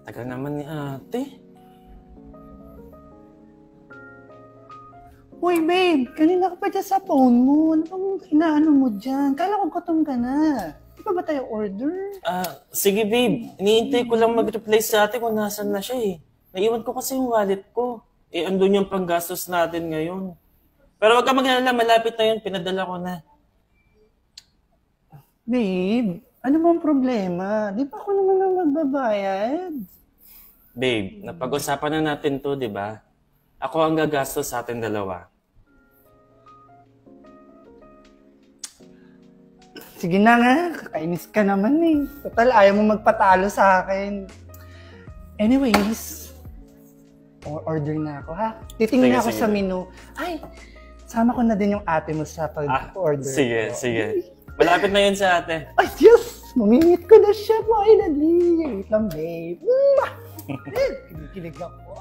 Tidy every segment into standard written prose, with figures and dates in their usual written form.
Tagal naman ni ate. Uy, babe, kanina ka pa dyan sa phone mo. Ano bang inaano mo dyan? Kala ko gutom ka na. Di pa ba tayo order? Sige babe. Iniintay ko lang mag-reply sa ate kung nasan na siya eh. Naiwan ko kasi yung wallet ko. Andun yung panggastos natin ngayon. Pero wag ka mag-alala, malapit na yun. Pinadala ko na. Babe, ano bang problema? Di ba ako naman ang magbabayad? Babe, napag-usapan na natin to, di ba? Ako ang gagastos sa atin dalawa. Sige na nga, kakainis ka naman eh. Total, ayaw mo magpatalo sa akin. Anyways, order na ako ha. Titingin ako sa menu. Ay, sama ko na din yung ate mo sa pag-order. Sige. Malapit na yun sa ate. Ay, Diyos! Mamimit ko na siya, finally! Wait lang, babe. Kinikilig ako.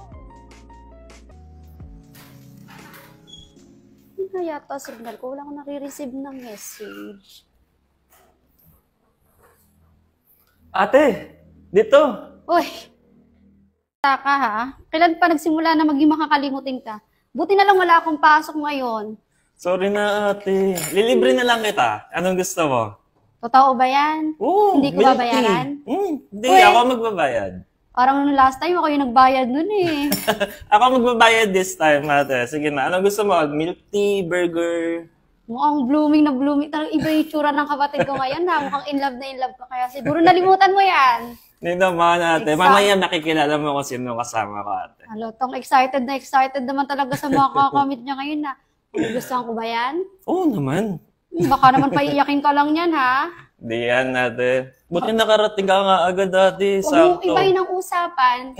Hindi na yata signal ko. Wala akong nare-receive ng message. Ate! Dito! Uy! Taka ha? Kailan pa nagsimula na maging makakalimutin ka? Buti na lang wala akong pasok ngayon. Sorry na ate. Lilibre na lang kita. Anong gusto mo? Totoo ba yan? Oo, Hindi ko babayaran? Hindi, Uy. ako magbabayad. Parang nung last time, ako yung nagbayad nun eh. Ako magbabayad this time, ate. Sige na, anong gusto mo? Milk tea, burger? Mukhang blooming na blooming. Talagang iba yung tsura ng kapatid ko ngayon ha. Mukhang in love ka. Kaya siguro nalimutan mo yan. Hindi naman, ate. Mamaya nakikilala mo kung sino kasama ko, ate. Tong excited naman talaga sa mga kakamit niya ngayon na. Gustuhan ko ba yan? Oo naman. Baka naman paiiyakin ka lang yan ha. Di yan, ate. Buti nakarating ka nga agad, ate. Huwag mong ibahin ang usapan.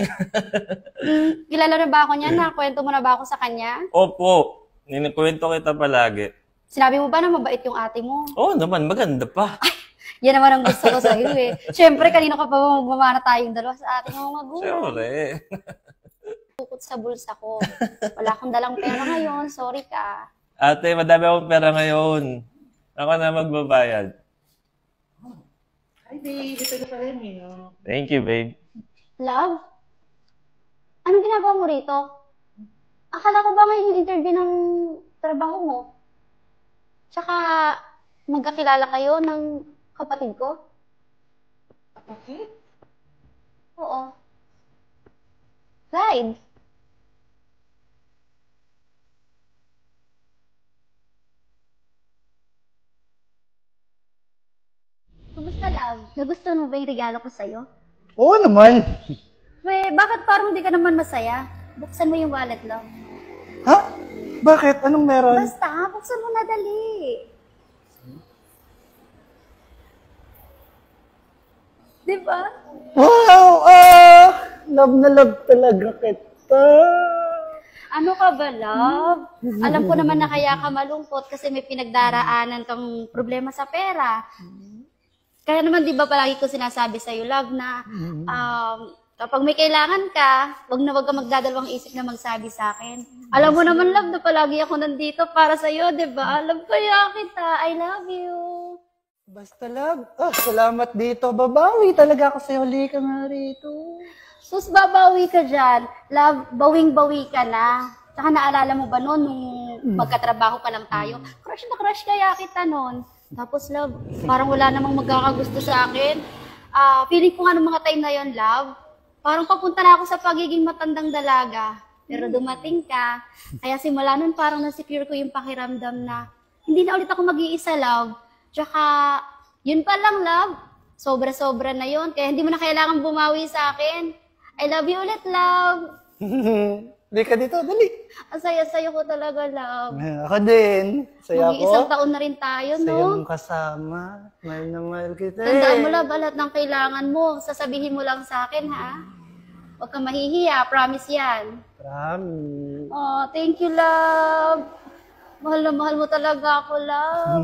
Kilala na ba ako niyan? Nakwento mo na ba ako sa kanya? Opo. Ninikwento kita palagi. Sinabi mo ba na mabait yung ate mo? Oo naman, maganda pa. Yan naman ang gusto ko sa iyo eh. Siyempre, kanino ka pa magmamana tayong dalawa sa ating mga magulang? Siyempre. Bukod sa bulsa ko. Wala akong dalang pera ngayon. Sorry ka. Ate, madami akong pera ngayon. Ako na magbabayad. Hi, babe. Ito na pala niyo. Thank you, babe. Love? Anong ginagawa mo rito? Akala ko ba ngayon interview ng trabaho mo? Tsaka, magkakilala kayo ng kapatid ko? Kapatid? Oo. Clyde. Kumusta, love? Nagustuhan mo ba yung regalo ko sa'yo? Oo naman. Bakit parang hindi ka naman masaya? Buksan mo yung wallet, love. Ha? Bakit? Anong meron? Basta, buksan mo na dali. Diba? Wow! Love na love talaga kita. Ano ka ba, love? Alam ko naman na kaya ka malungkot kasi may pinagdaraanan kang problema sa pera. Kaya naman, di ba palagi ko sinasabi sa'yo, love, na kapag may kailangan ka, wag ka magdadalawang isip na magsabi sa akin. Alam mo naman, love, na palagi ako nandito para sa'yo, di ba? Alam kaya kita. I love you. Basta love. Salamat dito. Babawi talaga ako sa'yo. Huli ka nga rito. Sus, babawi ka dyan. Love, bawing-bawi ka na. Tsaka naalala mo ba noon, nung magkatrabaho pa lang tayo, crush na crush kaya kita noon. Tapos, love, parang wala namang magkakagusto sa akin. Feeling ko nga nung mga time na yon, love, parang papunta na ako sa pagiging matandang dalaga. Pero dumating ka. Kaya simula nun, parang na-secure ko yung pakiramdam na hindi na ulit ako mag-iisa, love. Tsaka, yun pa lang, love. Sobra-sobra na yun. Kaya hindi mo na kailangan bumawi sa akin. I love you ulit, love. Dali ka dito, dali. Ang saya-saya ko talaga, love. Ako din. Saya ko. Mag-iisang taon na rin tayo, no? Saya mong kasama. Mahal na mahal kita. Tandaan mo, love, lahat ng kailangan mo. Sasabihin mo lang sa akin, ha? Huwag kang mahihiya. Promise yan. Promise. Oh, thank you, love. Mahal na mahal mo talaga ako, love.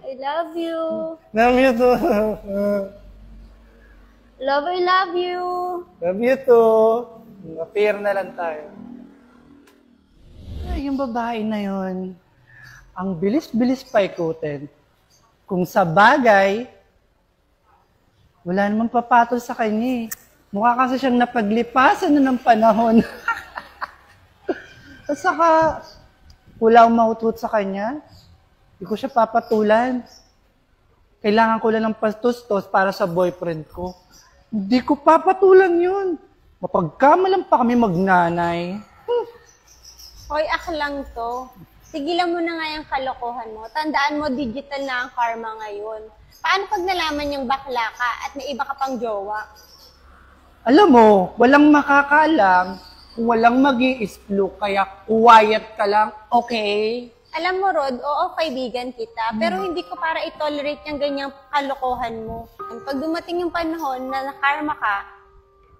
I love you. Love you too. Love, I love you. Love you too. Appear na lang tayo. Ay, yung babae na yon, ang bilis-bilis pa ikutin. Kung sa bagay, Wala namang papatol sa kanya eh. Mukha kasi siyang napaglipasan na ng panahon. At saka, wala akong mautot sa kanya. Hindi ko siya papatulan. Kailangan ko lang ng pastos-tos para sa boyfriend ko. Hindi ko papatulan yun. Mapagkamalan pa kami magnanay. Hoy, lang to. Tigilan mo na nga yung kalokohan mo. Tandaan mo, digital na ang karma ngayon. Paano pag nalaman yung bakla ka at may iba ka pang jowa? Alam mo, walang makakaalam kung walang mag-i-explore, kaya quiet ka lang, okay? Alam mo, Rod, oo, kaibigan kita, pero hindi ko para i-tolerate yung ganyang kalokohan mo. Pag dumating yung panahon na nakarma ka,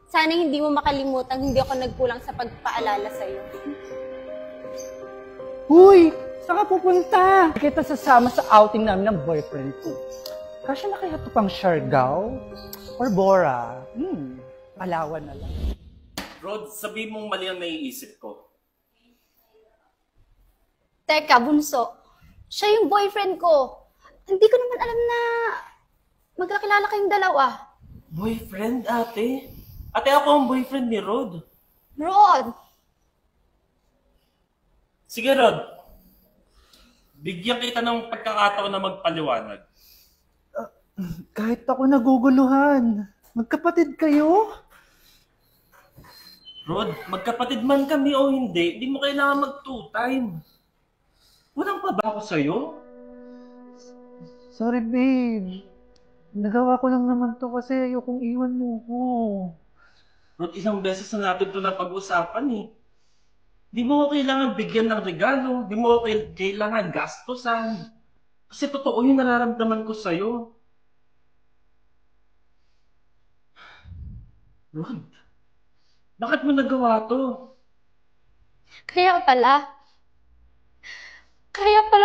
sana hindi mo makalimutan hindi ako nagkulang sa pagpaalala sa'yo. Huy, saan ka pupunta? Kita sasama sa outing namin ng boyfriend ko. Kasi na kaya ito pang Siargao? Or Bora? Palawan na lang. Rod, sabi mong mali ang naiisip ko. Teka, bunso. Siya yung boyfriend ko. Hindi ko naman alam na magkakilala kayong dalawa. Boyfriend, ate? Ate, ako ang boyfriend ni Rod. Rod! Sige, Rod. Bigyan kita ng pagkakataon na magpaliwanag. Kahit ako naguguluhan. Magkapatid kayo? Rod, magkapatid man kami o hindi, hindi mo kailangan mag-two time. Walang pa ba ako sa'yo? Sorry, babe. Nagawa ko lang naman to kasi ayokong iwan mo ko. Rod, isang beses na natin ito na pag-usapan eh. Di mo ko kailangan bigyan ng regalo, di mo ko kailangan gastusan. Kasi totoo yung nararamdaman ko sa'yo. Rod, bakit mo nagawa to? Kaya pala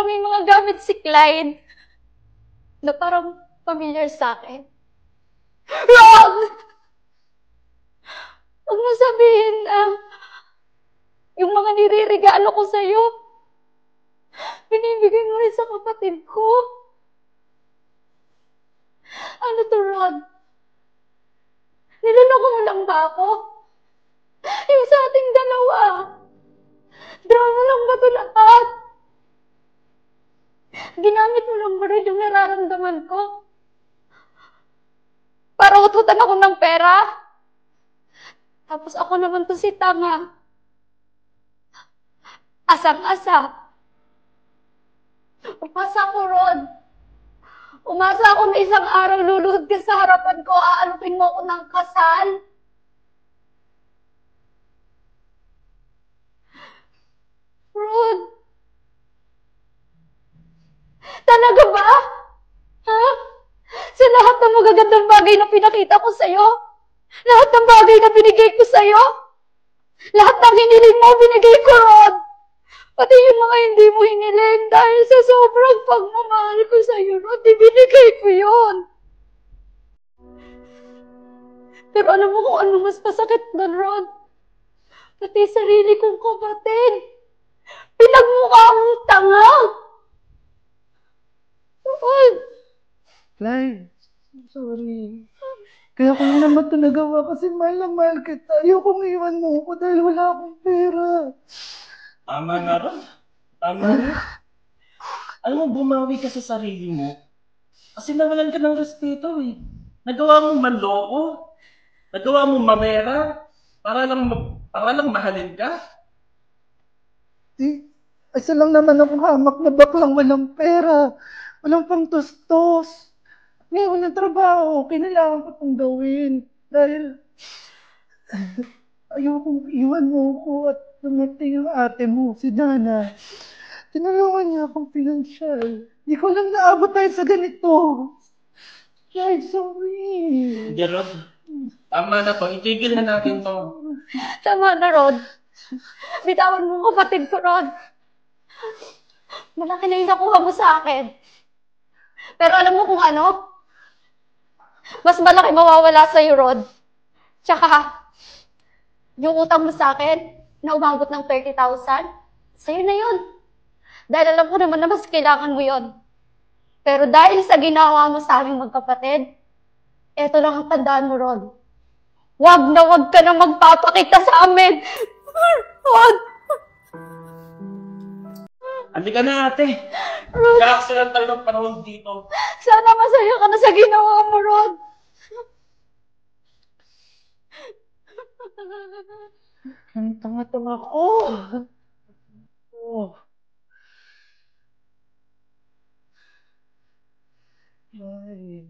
may mga gamit si Clyde na parang familiar sa akin. Rod! Huwag mo sabihin na yung mga niririgalo ko sa'yo, binibigay mo rin sa kapatid ko. Ano to, Rod? Niloloko mo lang ba ako? Yung sa ating dalawa. Drama lang ba ito lahat? Ginamit mo lang ba rin yung nararamdaman ko? Para ututan ako ng pera? Tapos ako naman to si tanga. Asang-asa. Umasa ako, Rod. Umasa ako na isang araw luluhod ka sa harapan ko, aalupin mo ako ng kasal. Rod. Talaga ba? Ha? Sa lahat ng magagandang bagay na pinakita ko sa'yo? Lahat ng bagay na binigay ko sa'yo? Lahat ng hiniling mo, binigay ko, Rod. Pati yung mga hindi mo hiniling dahil sa sobrang pagmamahal ko sa'yo, Rod, ibinigay ko yun. Pero alam mo kung ano mas masakit doon, Rod? Pati sarili kong kapatid. Pinagmukha mong tanga. Rod. Clyde, sorry. Kaya ko lang naman ito nagawa kasi mahal na mahal kita. Ayokong iwan mo ko dahil wala akong pera. Tama nga, Rod. Tama nga. Alam mo, bumawi ka sa sarili mo. Kasi nawalan ka ng respeto eh. Nagawa mong manloko. Nagawa mong mamera. Para lang mahalin ka. Isa lang naman akong hamak na baklang walang pera. Walang pang tustos. Ngayon walang trabaho. Kailangan ko itong gawin. Dahil ayokong iwan mo ko at dumating yung ate mo, si Dana. Tinulungan niya akong pinansyal. Hindi ko lang naabot tayo sa ganito. Ay, sorry. Hindi, Rod. Tama na to. Itigil na natin to. Tama na, Rod. Bitawan mo kapatid ko, Rod. Malaki na yung nakuha mo sa akin. Pero alam mo kung ano? Mas malaki mawawala sa'yo, Rod. Tsaka, yung utang mo sa akin, na umabot ng 30,000, sa'yo na yun. Dahil alam ko naman na mas kailangan mo yun. Pero dahil sa ginawa mo sa aming magkapatid, Eto lang ang tandaan mo, Rod. Wag na wag ka na magpapakita sa amin! Wag! Halika na, ate. Rod, Kakasalan tayo ng panahon dito. sana masaya ka na sa ginawa mo, Rod. Ang tanga-tanga ko. Oh. Ay.